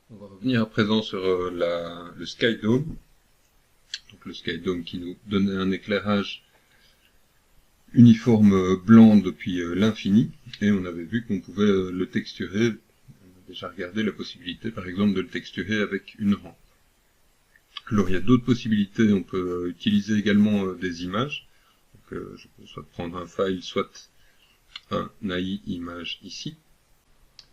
On va revenir à présent sur le Sky Dome. Donc le Sky Dome qui nous donnait un éclairage uniforme blanc depuis l'infini, et on avait vu qu'on pouvait le texturer. On a déjà regardé la possibilité par exemple de le texturer avec une rampe. Alors il y a d'autres possibilités, on peut utiliser également des images. Donc, je peux soit prendre un file, soit un AI image ici.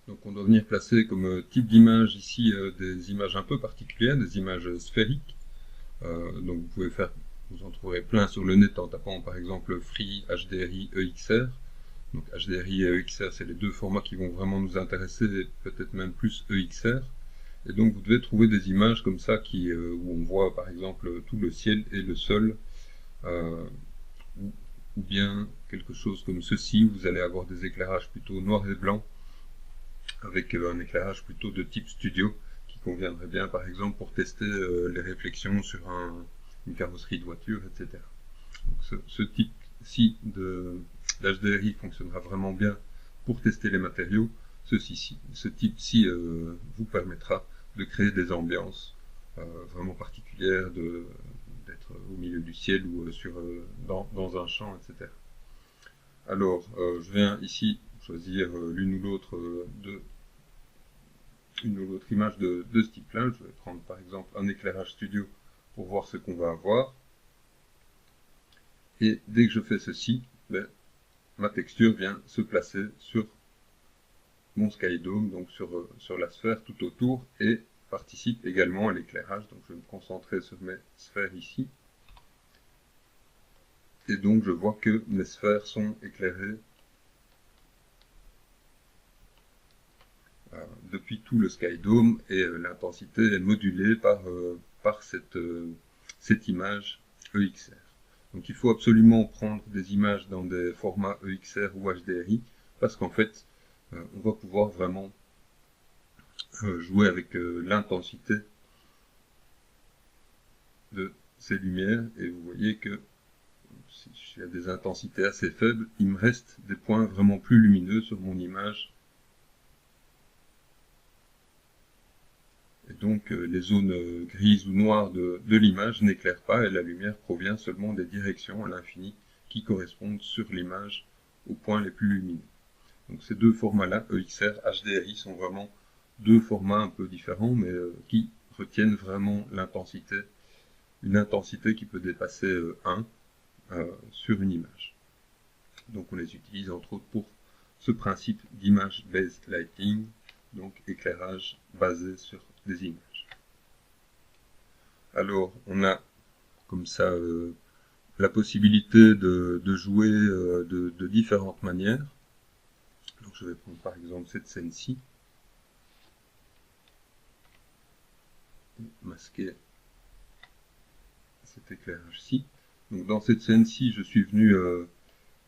Donc on doit venir placer comme type d'image ici des images un peu particulières, des images sphériques. Donc vous pouvez faire, vous en trouverez plein sur le net en tapant par exemple Free HDRI EXR. Donc HDRI et EXR, c'est les deux formats qui vont vraiment nous intéresser, peut-être même plus EXR. Et donc vous devez trouver des images comme ça où on voit par exemple tout le ciel et le sol, euh, ou bien quelque chose comme ceci, où vous allez avoir des éclairages plutôt noirs et blancs, avec un éclairage plutôt de type studio, qui conviendrait bien par exemple pour tester les réflexions sur une carrosserie de voiture, etc. Donc ce type-ci d'HDRI fonctionnera vraiment bien pour tester les matériaux. Ce type-ci vous permettra de créer des ambiances vraiment particulières, d'être au milieu du ciel ou dans un champ, etc. Alors, je viens ici choisir l'une ou l'autre image de ce type-là. Je vais prendre par exemple un éclairage studio pour voir ce qu'on va avoir. Et dès que je fais ceci, ma texture vient se placer sur mon Sky Dome, donc sur la sphère tout autour, et participe également à l'éclairage. Donc je vais me concentrer sur mes sphères ici. Et donc je vois que mes sphères sont éclairées depuis tout le Sky Dome, et l'intensité est modulée par cette image EXR. Donc il faut absolument prendre des images dans des formats EXR ou HDRI, parce qu'en fait, on va pouvoir vraiment jouer avec l'intensité de ces lumières, et vous voyez que si j'ai des intensités assez faibles, il me reste des points vraiment plus lumineux sur mon image. Et donc les zones grises ou noires de l'image n'éclairent pas, et la lumière provient seulement des directions à l'infini qui correspondent sur l'image aux points les plus lumineux. Donc ces deux formats-là, EXR, HDRI, sont vraiment deux formats un peu différents, mais qui retiennent vraiment l'intensité, une intensité qui peut dépasser 1 sur une image. Donc on les utilise entre autres pour ce principe d'image-based lighting, donc éclairage basé sur des images. Alors on a comme ça la possibilité de jouer de différentes manières. Donc je vais prendre par exemple cette scène-ci, masquer cet éclairage-ci. Donc dans cette scène-ci, je suis venu,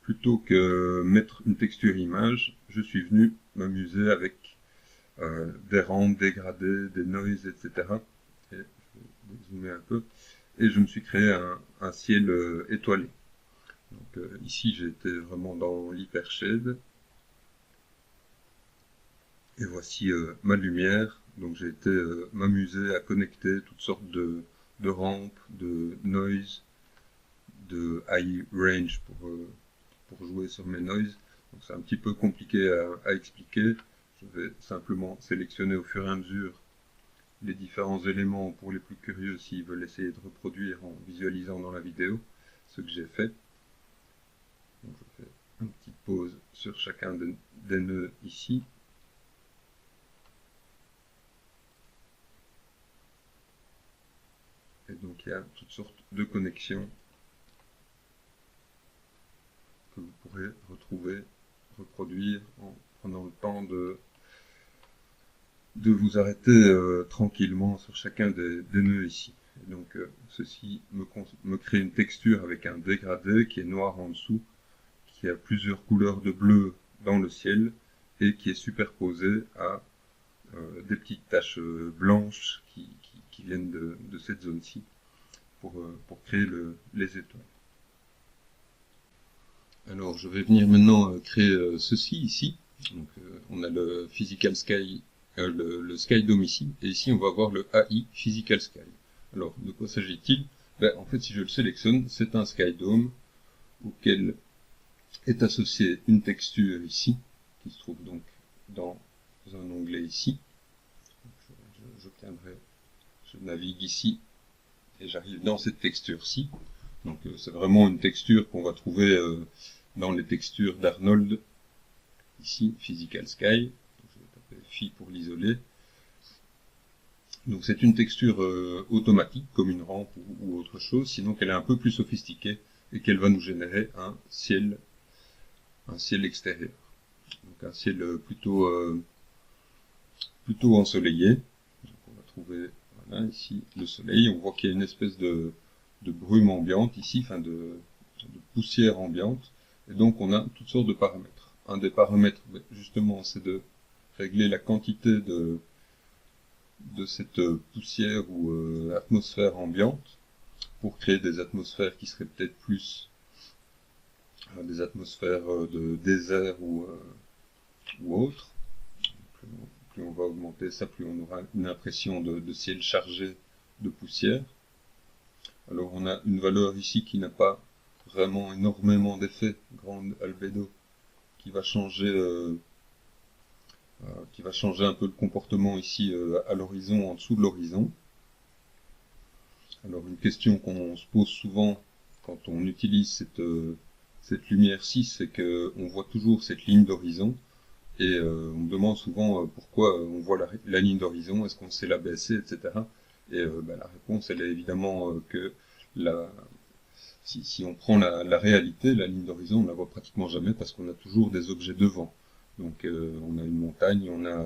plutôt que mettre une texture image, je suis venu m'amuser avec des rampes dégradées, des noises, etc. Et je vais zoomer un peu. Et je me suis créé un ciel étoilé. Donc ici, j'ai été vraiment dans l'hypershade. Et voici ma lumière. Donc j'ai été m'amuser à connecter toutes sortes de rampes, de noise, de high range pour jouer sur mes noises. Donc c'est un petit peu compliqué à expliquer. Je vais simplement sélectionner au fur et à mesure les différents éléments pour les plus curieux s'ils veulent essayer de reproduire en visualisant dans la vidéo ce que j'ai fait. Donc je fais une petite pause sur chacun des nœuds ici. Et donc il y a toutes sortes de connexions que vous pourrez retrouver, reproduire en prenant le temps de vous arrêter tranquillement sur chacun des nœuds ici. Et donc ceci me crée une texture avec un dégradé qui est noir en dessous, qui a plusieurs couleurs de bleu dans le ciel et qui est superposé à des petites taches blanches qui viennent de cette zone-ci pour créer les étoiles. Alors je vais venir maintenant créer ceci ici. Donc, on a le Physical Sky le Sky Dome ici, et ici on va avoir le AI Physical Sky. Alors, de quoi s'agit-il? En fait, si je le sélectionne, c'est un Sky Dome auquel est associée une texture ici, qui se trouve donc dans un onglet ici. Je navigue ici, et j'arrive dans cette texture-ci. Donc c'est vraiment une texture qu'on va trouver dans les textures d'Arnold, ici, Physical Sky. Donc, je vais taper Phi pour l'isoler. Donc c'est une texture automatique, comme une rampe ou autre chose, sinon qu'elle est un peu plus sophistiquée et qu'elle va nous générer un ciel extérieur. Donc un ciel plutôt ensoleillé. Donc on va trouver voilà, ici le soleil. On voit qu'il y a une espèce de brume ambiante ici, enfin de poussière ambiante. Et donc on a toutes sortes de paramètres. Un des paramètres, justement, c'est de régler la quantité de cette poussière ou atmosphère ambiante pour créer des atmosphères qui seraient peut-être plus des atmosphères de désert ou autre. Plus on va augmenter ça, plus on aura une impression de ciel chargé de poussière. Alors on a une valeur ici qui n'a pas vraiment énormément d'effet, grande albédo, qui va changer un peu le comportement ici à l'horizon, en dessous de l'horizon. Alors une question qu'on se pose souvent quand on utilise cette lumière-ci, c'est qu'on voit toujours cette ligne d'horizon, et on me demande souvent pourquoi on voit la ligne d'horizon, est-ce qu'on sait la baisser, etc. Et la réponse, elle est évidemment que si on prend la réalité, la ligne d'horizon, on la voit pratiquement jamais parce qu'on a toujours des objets devant. Donc on a une montagne, on a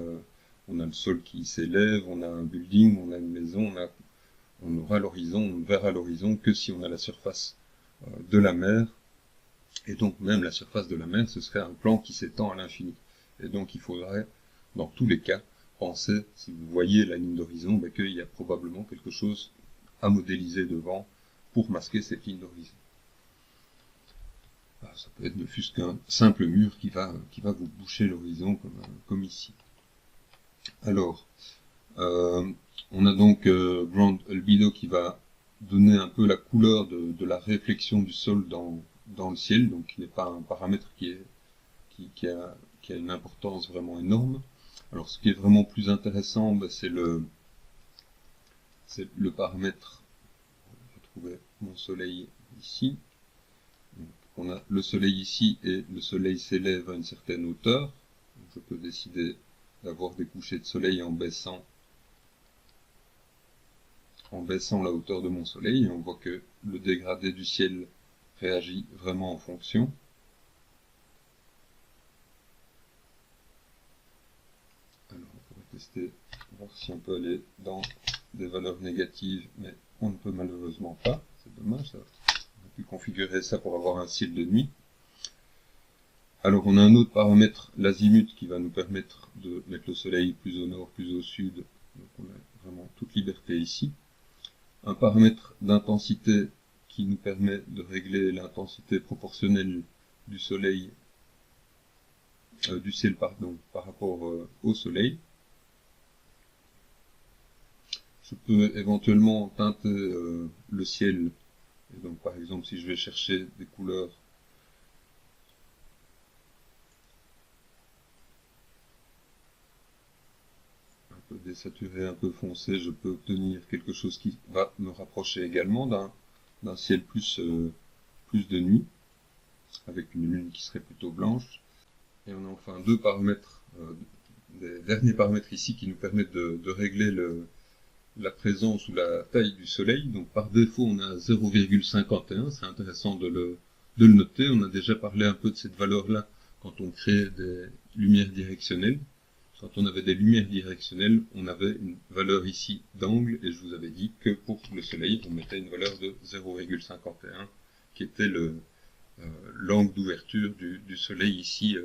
le sol qui s'élève, on a un building, on a une maison, on aura l'horizon, on ne verra l'horizon que si on a la surface de la mer. Et donc même la surface de la mer, ce serait un plan qui s'étend à l'infini. Et donc il faudrait, dans tous les cas, penser, si vous voyez la ligne d'horizon, qu'il y a probablement quelque chose à modéliser devant pour masquer cette ligne d'horizon. Ça peut être ne fût-ce qu'un simple mur qui va vous boucher l'horizon comme ici. Alors, on a donc Ground Albedo qui va donner un peu la couleur de la réflexion du sol dans le ciel, donc qui n'est pas un paramètre qui a une importance vraiment énorme. Alors ce qui est vraiment plus intéressant, c'est le paramètre, je vais trouver mon soleil ici. Donc, on a le soleil ici et le soleil s'élève à une certaine hauteur. Donc, je peux décider d'avoir des couchers de soleil en baissant la hauteur de mon soleil, et on voit que le dégradé du ciel réagit vraiment en fonction. Alors on pourrait tester, voir si on peut aller dans des valeurs négatives, mais on ne peut malheureusement pas, c'est dommage, on a pu configurer ça pour avoir un ciel de nuit. Alors on a un autre paramètre, l'azimut, qui va nous permettre de mettre le soleil plus au nord, plus au sud, donc on a vraiment toute liberté ici. Un paramètre d'intensité qui nous permet de régler l'intensité proportionnelle du soleil, du ciel par rapport au soleil. Je peux éventuellement teinter le ciel, et donc par exemple si je vais chercher des couleurs un peu désaturées, un peu foncées, je peux obtenir quelque chose qui va me rapprocher également d'un ciel plus de nuit, avec une lune qui serait plutôt blanche. Et on a enfin deux paramètres, des derniers paramètres ici qui nous permettent de régler la présence ou la taille du soleil. Donc par défaut on a 0,51, c'est intéressant de le noter. On a déjà parlé un peu de cette valeur-là quand on crée des lumières directionnelles. Quand on avait des lumières directionnelles, on avait une valeur ici d'angle, et je vous avais dit que pour le soleil, on mettait une valeur de 0,51, qui était l'angle d'ouverture du soleil ici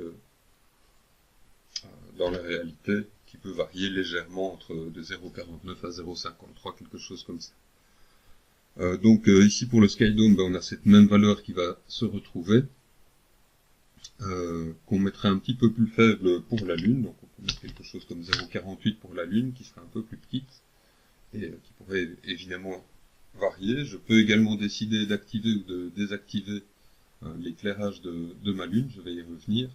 dans la réalité, qui peut varier légèrement entre de 0,49 à 0,53, quelque chose comme ça. Donc ici pour le Sky Dome, on a cette même valeur qui va se retrouver, qu'on mettrait un petit peu plus faible pour la Lune, donc on on peut mettre quelque chose comme 0,48 pour la Lune, qui serait un peu plus petite, et qui pourrait évidemment varier. Je peux également décider d'activer ou de désactiver l'éclairage de ma Lune, je vais y revenir.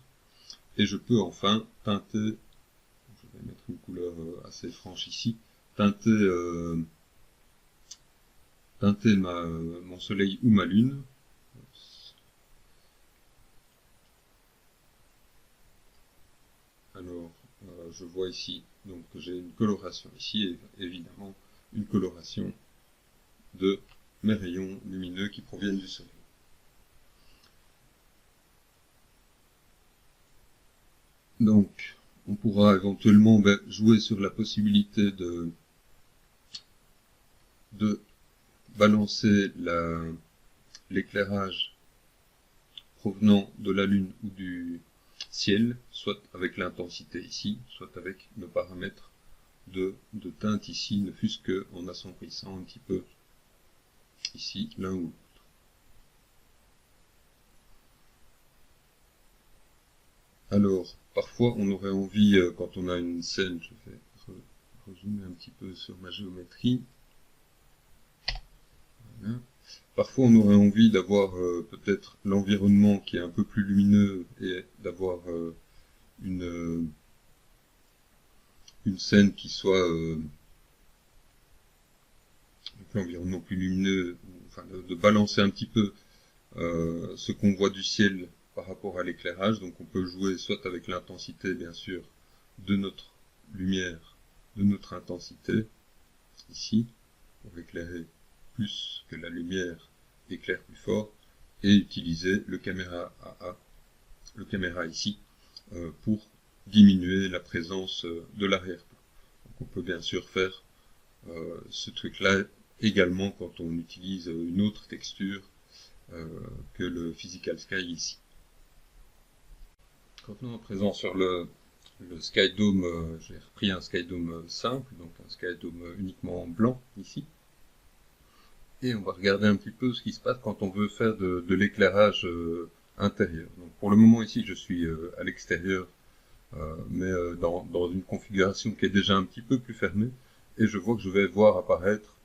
Et je peux enfin teinter, je vais mettre une couleur assez franche ici, teinter mon soleil ou ma lune. Alors, je vois ici donc que j'ai une coloration ici, et évidemment une coloration de mes rayons lumineux qui proviennent du soleil. Donc, on pourra éventuellement jouer sur la possibilité de balancer l'éclairage provenant de la Lune ou du ciel, soit avec l'intensité ici, soit avec nos paramètres de teinte ici, ne fût-ce qu'en assombrissant un petit peu ici l'un ou l'autre. Alors, parfois on aurait envie, quand on a une scène, je vais rezoomer un petit peu sur ma géométrie, voilà. Parfois on aurait envie d'avoir peut-être l'environnement qui est un peu plus lumineux et d'avoir une scène qui soit l'environnement plus lumineux, enfin de balancer un petit peu ce qu'on voit du ciel par rapport à l'éclairage. Donc on peut jouer soit avec l'intensité bien sûr de notre lumière, de notre intensité ici, pour éclairer plus que la lumière éclaire plus fort, et utiliser le caméra AA, le caméra ici, pour diminuer la présence de l'arrière-plan. On peut bien sûr faire ce truc-là également quand on utilise une autre texture que le Physical Sky ici. Maintenant, à présent sur le Sky Dome, j'ai repris un Sky Dome simple, donc un Sky Dome uniquement en blanc ici. Et on va regarder un petit peu ce qui se passe quand on veut faire de l'éclairage intérieur. Donc pour le moment ici je suis à l'extérieur, mais dans une configuration qui est déjà un petit peu plus fermée, et je vois que je vais voir apparaître,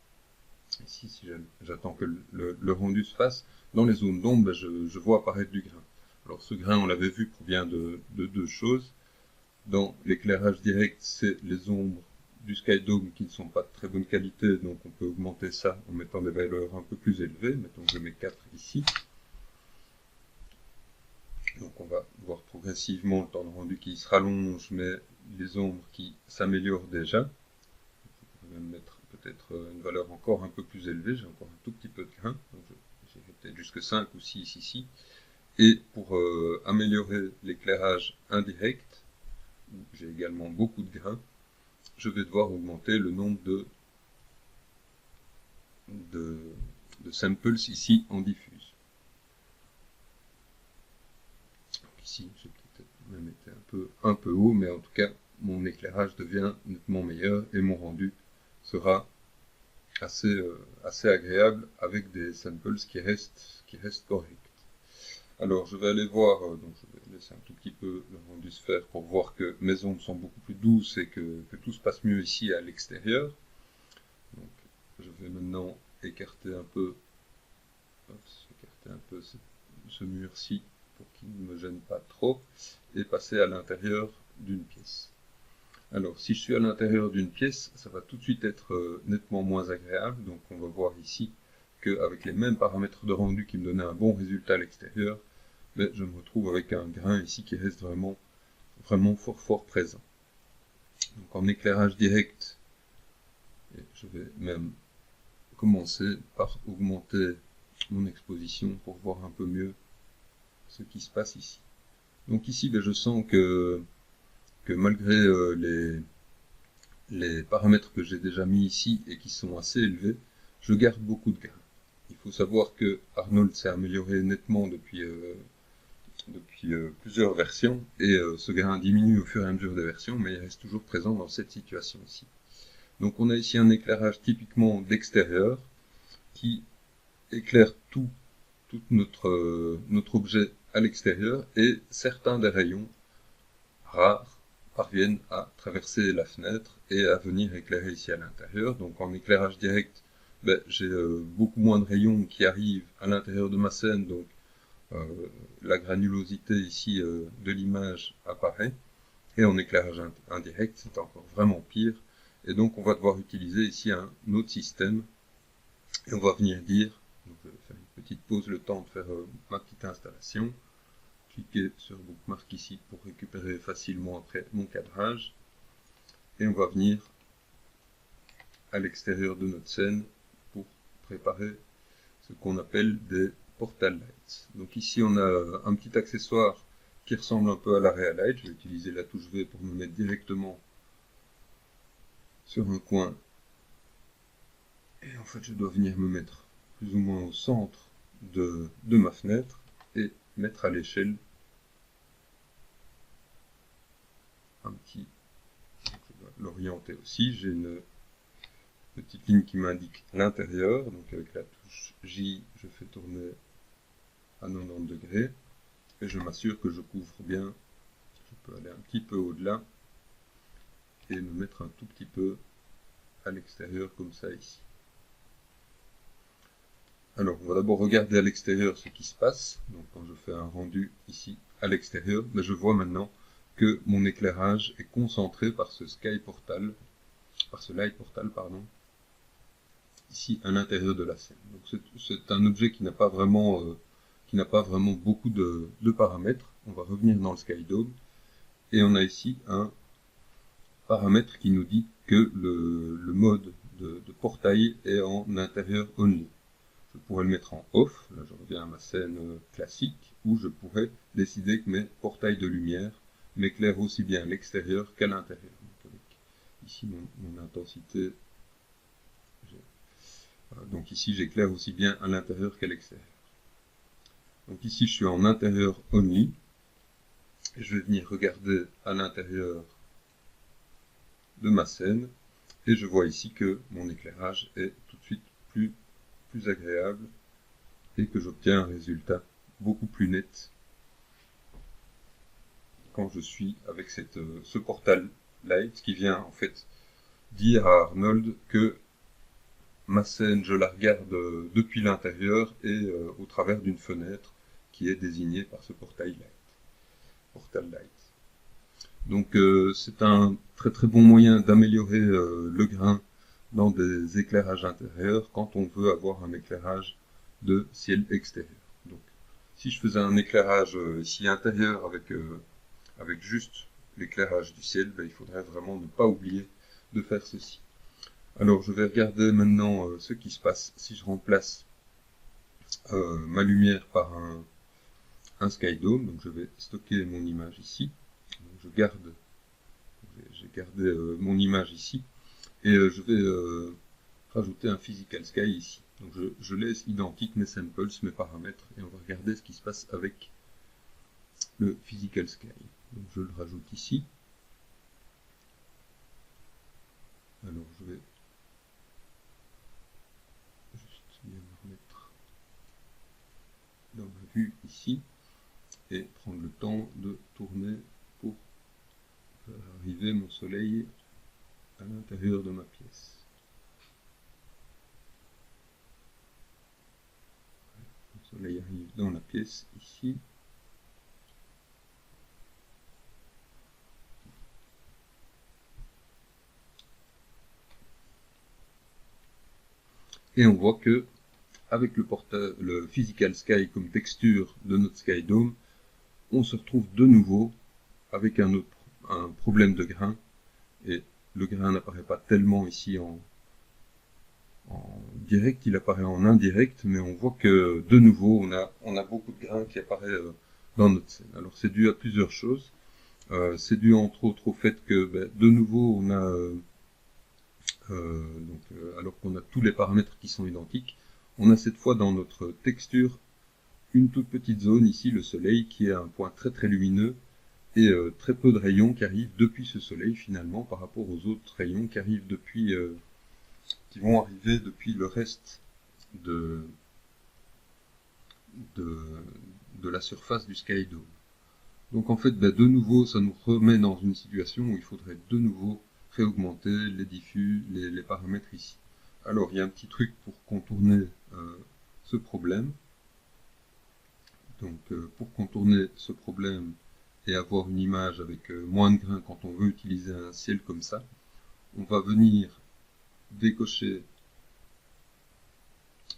ici si j'attends que le rendu se fasse, dans les zones d'ombre, je vois apparaître du grain. Alors ce grain, on l'avait vu, provient de deux choses. Dans l'éclairage direct, c'est les ombres du Sky Dome qui ne sont pas de très bonne qualité, donc on peut augmenter ça en mettant des valeurs un peu plus élevées. Mettons que je mets 4 ici. Donc on va voir progressivement le temps de rendu qui se rallonge, mais les ombres qui s'améliorent déjà. Je vais même mettre peut-être une valeur encore un peu plus élevée, j'ai encore un tout petit peu de grain, donc j'irai peut-être jusque 5 ou 6 ici. Et pour améliorer l'éclairage indirect, où j'ai également beaucoup de grains, je vais devoir augmenter le nombre de samples ici en diffuse. Donc ici, j'ai peut-être même été un peu haut, mais en tout cas, mon éclairage devient nettement meilleur et mon rendu sera assez agréable avec des samples qui restent corrects. Alors, je vais aller voir, donc je vais laisser un tout petit peu le rendu se faire pour voir que mes ombres sont beaucoup plus douces et que tout se passe mieux ici à l'extérieur. Donc, je vais maintenant écarter un peu ce mur-ci pour qu'il ne me gêne pas trop et passer à l'intérieur d'une pièce. Alors, si je suis à l'intérieur d'une pièce, ça va tout de suite être nettement moins agréable. Donc, on va voir ici qu'avec les mêmes paramètres de rendu qui me donnaient un bon résultat à l'extérieur, mais je me retrouve avec un grain ici qui reste vraiment fort présent. Donc en éclairage direct, je vais même commencer par augmenter mon exposition pour voir un peu mieux ce qui se passe ici. Donc ici, je sens que malgré les paramètres que j'ai déjà mis ici et qui sont assez élevés, je garde beaucoup de grains. Il faut savoir que Arnold s'est amélioré nettement depuis plusieurs versions, et ce grain diminue au fur et à mesure des versions, mais il reste toujours présent dans cette situation ici. Donc on a ici un éclairage typiquement d'extérieur, qui éclaire tout notre objet à l'extérieur, et certains des rayons rares parviennent à traverser la fenêtre et à venir éclairer ici à l'intérieur. Donc en éclairage direct, j'ai beaucoup moins de rayons qui arrivent à l'intérieur de ma scène, donc la granulosité ici de l'image apparaît. Et en éclairage indirect, c'est encore vraiment pire. Et donc on va devoir utiliser ici un autre système. Et on va venir dire, donc je vais faire une petite pause, le temps de faire ma petite installation. Cliquer sur Bookmark ici pour récupérer facilement après mon cadrage. Et on va venir à l'extérieur de notre scène pour préparer ce qu'on appelle des portal lights. Donc ici on a un petit accessoire qui ressemble un peu à la Real Light. Je vais utiliser la touche V pour me mettre directement sur un coin. Et en fait je dois venir me mettre plus ou moins au centre de ma fenêtre et mettre à l'échelle un petit, je dois l'orienter aussi, j'ai une petite ligne qui m'indique l'intérieur, donc avec la touche J, je fais tourner à 90 degrés, et je m'assure que je couvre bien, je peux aller un petit peu au-delà, et me mettre un tout petit peu à l'extérieur, comme ça ici. Alors, on va d'abord regarder à l'extérieur ce qui se passe, donc quand je fais un rendu ici à l'extérieur, je vois maintenant que mon éclairage est concentré par ce light portal, ici à l'intérieur de la scène. Donc c'est un objet qui n'a pas vraiment beaucoup de paramètres. On va revenir dans le SkyDome et on a ici un paramètre qui nous dit que le mode de portail est en intérieur only. Je pourrais le mettre en off, là je reviens à ma scène classique, où je pourrais décider que mes portails de lumière m'éclairent aussi bien à l'extérieur qu'à l'intérieur. Donc avec ici mon intensité, donc ici j'éclaire aussi bien à l'intérieur qu'à l'extérieur. Donc ici je suis en intérieur only, et je vais venir regarder à l'intérieur de ma scène, et je vois ici que mon éclairage est tout de suite plus agréable, et que j'obtiens un résultat beaucoup plus net quand je suis avec ce portal light qui vient en fait dire à Arnold que ma scène, je la regarde depuis l'intérieur et au travers d'une fenêtre qui est désignée par ce portal light. Donc c'est un très très bon moyen d'améliorer le grain dans des éclairages intérieurs quand on veut avoir un éclairage de ciel extérieur. Donc si je faisais un éclairage ici intérieur avec juste l'éclairage du ciel, il faudrait vraiment ne pas oublier de faire ceci. Alors je vais regarder maintenant ce qui se passe si je remplace ma lumière par un SkyDome. Donc je vais stocker mon image ici. Donc j'ai gardé mon image ici et je vais rajouter un Physical Sky ici. Donc je laisse identique mes samples, mes paramètres, et on va regarder ce qui se passe avec le Physical Sky. Donc je le rajoute ici. Alors je vais juste bien me remettre dans ma vue ici et prendre le temps de tourner pour faire arriver mon soleil à l'intérieur de ma pièce. Le soleil arrive dans la pièce ici. Et on voit que avec le Physical Sky comme texture de notre SkyDome, on se retrouve de nouveau avec un problème de grain, et le grain n'apparaît pas tellement ici en direct, il apparaît en indirect, mais on voit que de nouveau on a beaucoup de grain qui apparaît dans notre scène. Alors c'est dû à plusieurs choses. C'est dû entre autres au fait que de nouveau on a alors qu'on a tous les paramètres qui sont identiques, on a cette fois dans notre texture une toute petite zone ici, le soleil, qui est un point très très lumineux, et très peu de rayons qui arrivent depuis ce soleil finalement par rapport aux autres rayons qui arrivent depuis qui vont arriver depuis le reste de la surface du SkyDome. Donc en fait, de nouveau, ça nous remet dans une situation où il faudrait de nouveau réaugmenter les diffus, les paramètres ici. Alors il y a un petit truc pour contourner ce problème. Donc pour contourner ce problème et avoir une image avec moins de grains quand on veut utiliser un ciel comme ça, on va venir décocher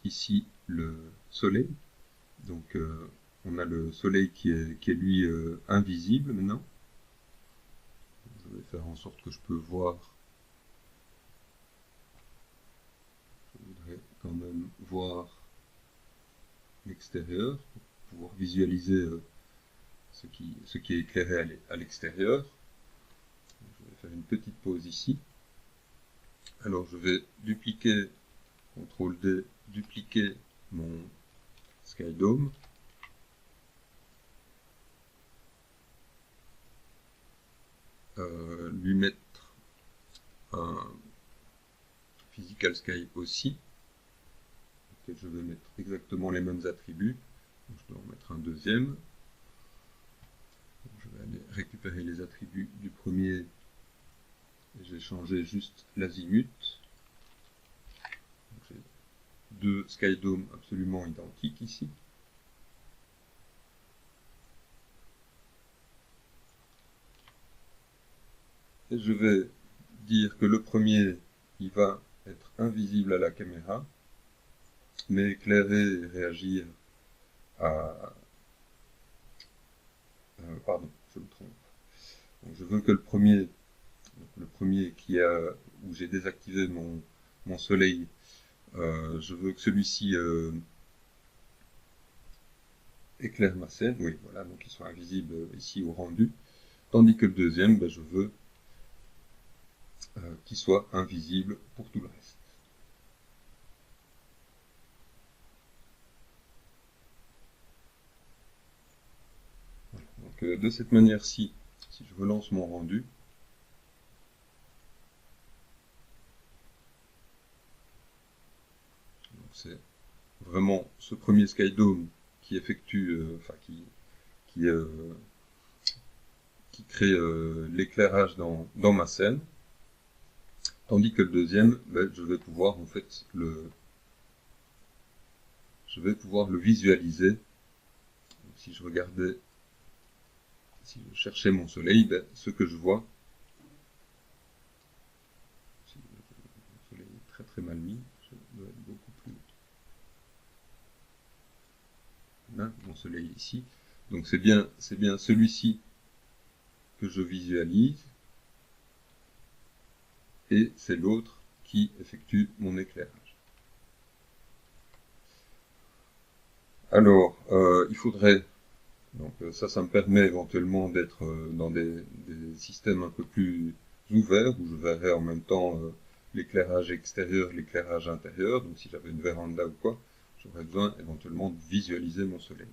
ici le soleil. Donc on a le soleil qui est lui invisible maintenant. Je vais faire en sorte que je peux voir. Je voudrais quand même voir l'extérieur pour pouvoir visualiser ce qui est éclairé à l'extérieur. Je vais faire une petite pause ici. Alors je vais dupliquer, CTRL D, dupliquer mon SkyDome. Lui mettre un Physical Sky aussi. Je vais mettre exactement les mêmes attributs. Donc, je dois en mettre un deuxième. Donc, je vais aller récupérer les attributs du premier. Et j'ai changé juste l'azimut. J'ai deux SkyDome absolument identiques ici. Et je vais dire que le premier, il va être invisible à la caméra, mais éclairer et réagir à... pardon, je me trompe. Donc je veux que le premier où j'ai désactivé mon soleil, je veux que celui-ci éclaire ma scène, oui, voilà, donc il soit invisible ici au rendu, tandis que le deuxième, je veux qu'il soit invisible pour tout le reste. Voilà. Donc de cette manière-ci, si je relance mon rendu, c'est vraiment ce premier SkyDome qui effectue, qui crée l'éclairage dans ma scène, tandis que le deuxième, je vais pouvoir en fait le visualiser. Donc, si je regardais, si je cherchais mon soleil, ce que je vois, si le soleil est très très mal mis, je dois être beaucoup plus là, mon soleil ici. Donc c'est bien celui-ci que je visualise, et c'est l'autre qui effectue mon éclairage. Alors, il faudrait, donc ça me permet éventuellement d'être dans des systèmes un peu plus ouverts, où je verrai en même temps l'éclairage extérieur, l'éclairage intérieur. Donc si j'avais une véranda ou quoi, j'aurais besoin éventuellement de visualiser mon soleil.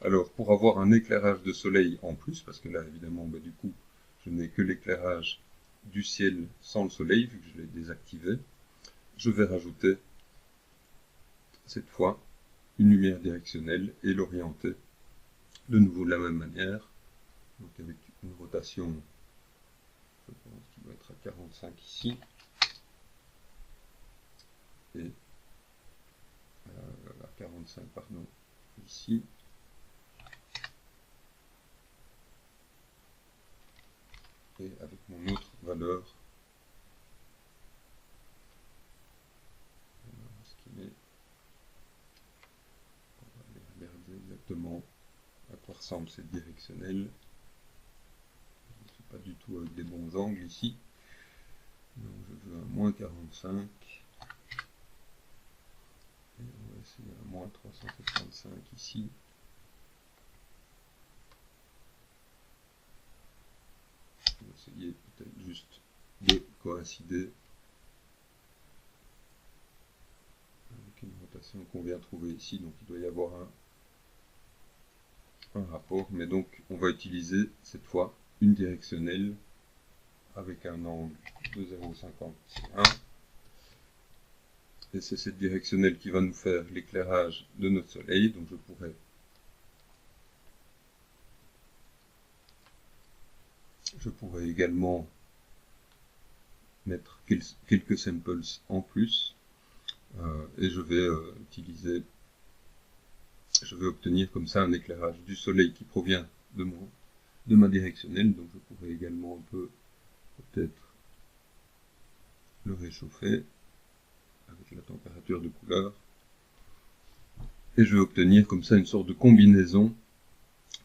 Alors, pour avoir un éclairage de soleil en plus, parce que là, évidemment, du coup, je n'ai que l'éclairage du ciel sans le soleil, vu que je l'ai désactivé, je vais rajouter, cette fois, une lumière directionnelle et l'orienter de nouveau de la même manière, donc avec une rotation, je pense qu'il doit être à 45 ici, et à 45, pardon, ici. Et avec mon autre valeur, ce qu'il est, on va aller regarder exactement à quoi ressemble cette directionnelle. Je ne suis pas du tout avec des bons angles ici, donc je veux un moins 45, et on va essayer un moins 375 ici. On va essayer peut-être juste de coïncider avec une rotation qu'on vient trouver ici, donc il doit y avoir un rapport, mais donc on va utiliser cette fois une directionnelle avec un angle de 0,51, et c'est cette directionnelle qui va nous faire l'éclairage de notre soleil. Donc je pourrais Je pourrais également mettre quelques samples en plus, et je vais obtenir comme ça un éclairage du soleil qui provient de ma directionnelle. Donc je pourrais également un peu peut-être le réchauffer avec la température de couleur, et je vais obtenir comme ça une sorte de combinaison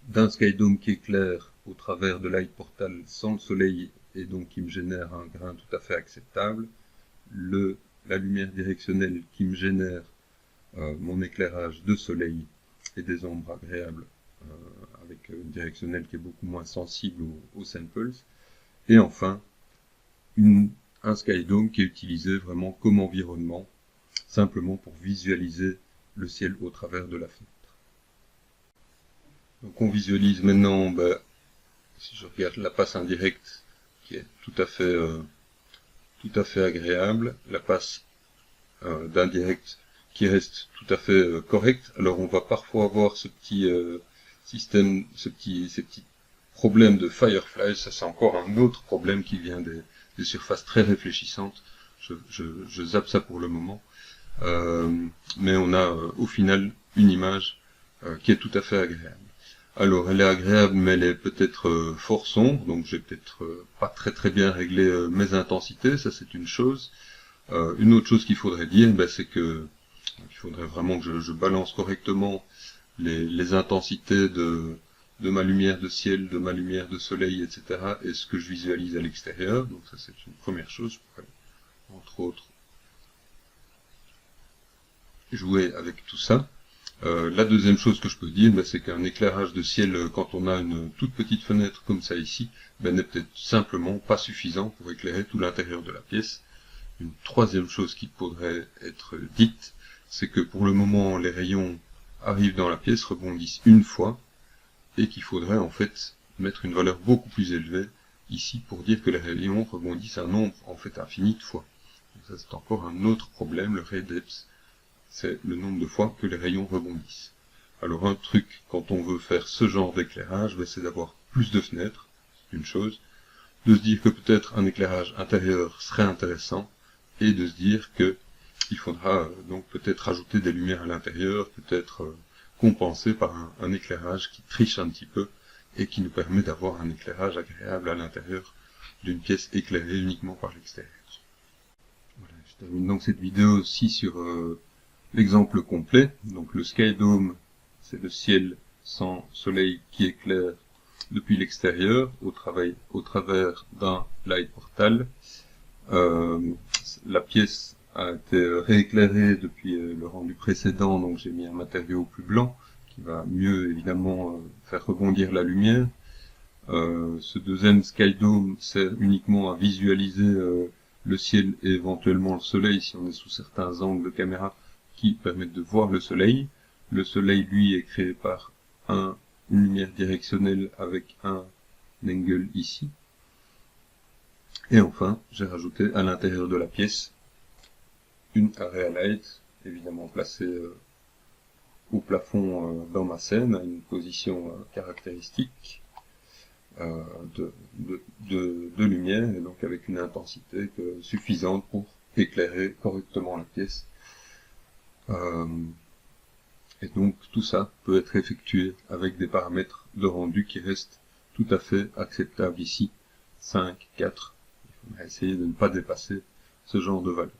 d'un skydome qui éclaire au travers de Light Portal sans le soleil et donc qui me génère un grain tout à fait acceptable, la lumière directionnelle qui me génère mon éclairage de soleil et des ombres agréables avec une directionnelle qui est beaucoup moins sensible aux samples, et enfin un skydome qui est utilisé vraiment comme environnement, simplement pour visualiser le ciel au travers de la fenêtre. Donc on visualise maintenant, si je regarde la passe indirecte, qui est tout à fait agréable, la passe d'indirect qui reste tout à fait correcte. Alors on va parfois avoir ce petit système, ces petits problèmes de firefly. Ça c'est encore un autre problème qui vient des surfaces très réfléchissantes. Je zappe ça pour le moment. Mais on a au final une image qui est tout à fait agréable. Alors elle est agréable, mais elle est peut-être fort sombre, donc j'ai peut-être pas très bien réglé mes intensités, ça c'est une chose. Une autre chose qu'il faudrait dire, c'est que il faudrait vraiment que je balance correctement les intensités de ma lumière de ciel, de ma lumière de soleil, etc. et ce que je visualise à l'extérieur. Donc ça c'est une première chose. Je pourrais, entre autres, jouer avec tout ça. La deuxième chose que je peux dire, c'est qu'un éclairage de ciel, quand on a une toute petite fenêtre comme ça ici, n'est peut-être simplement pas suffisant pour éclairer tout l'intérieur de la pièce. Une troisième chose qui pourrait être dite, c'est que pour le moment, les rayons arrivent dans la pièce, rebondissent une fois, et qu'il faudrait en fait mettre une valeur beaucoup plus élevée ici pour dire que les rayons rebondissent un nombre en fait infini de fois. Donc ça c'est encore un autre problème, le ray depth. C'est le nombre de fois que les rayons rebondissent. Alors un truc, quand on veut faire ce genre d'éclairage, c'est d'avoir plus de fenêtres, c'est une chose, de se dire que peut-être un éclairage intérieur serait intéressant, et de se dire que il faudra donc peut-être rajouter des lumières à l'intérieur, peut-être compenser par un éclairage qui triche un petit peu, et qui nous permet d'avoir un éclairage agréable à l'intérieur d'une pièce éclairée uniquement par l'extérieur. Voilà, je termine donc cette vidéo aussi sur l'exemple complet. Donc le skydome, c'est le ciel sans soleil qui éclaire depuis l'extérieur au travers d'un light portal. La pièce a été rééclairée depuis le rendu précédent, donc j'ai mis un matériau plus blanc qui va mieux évidemment faire rebondir la lumière. Ce deuxième skydome sert uniquement à visualiser le ciel et éventuellement le soleil si on est sous certains angles de caméra qui permettent de voir le soleil. Le soleil, lui, est créé par une lumière directionnelle avec un angle ici. Et enfin, j'ai rajouté à l'intérieur de la pièce une area light, évidemment placée au plafond dans ma scène, à une position caractéristique de lumière, et donc avec une intensité suffisante pour éclairer correctement la pièce. Et donc tout ça peut être effectué avec des paramètres de rendu qui restent tout à fait acceptables ici, 5, 4. Il faudra essayer de ne pas dépasser ce genre de valeur.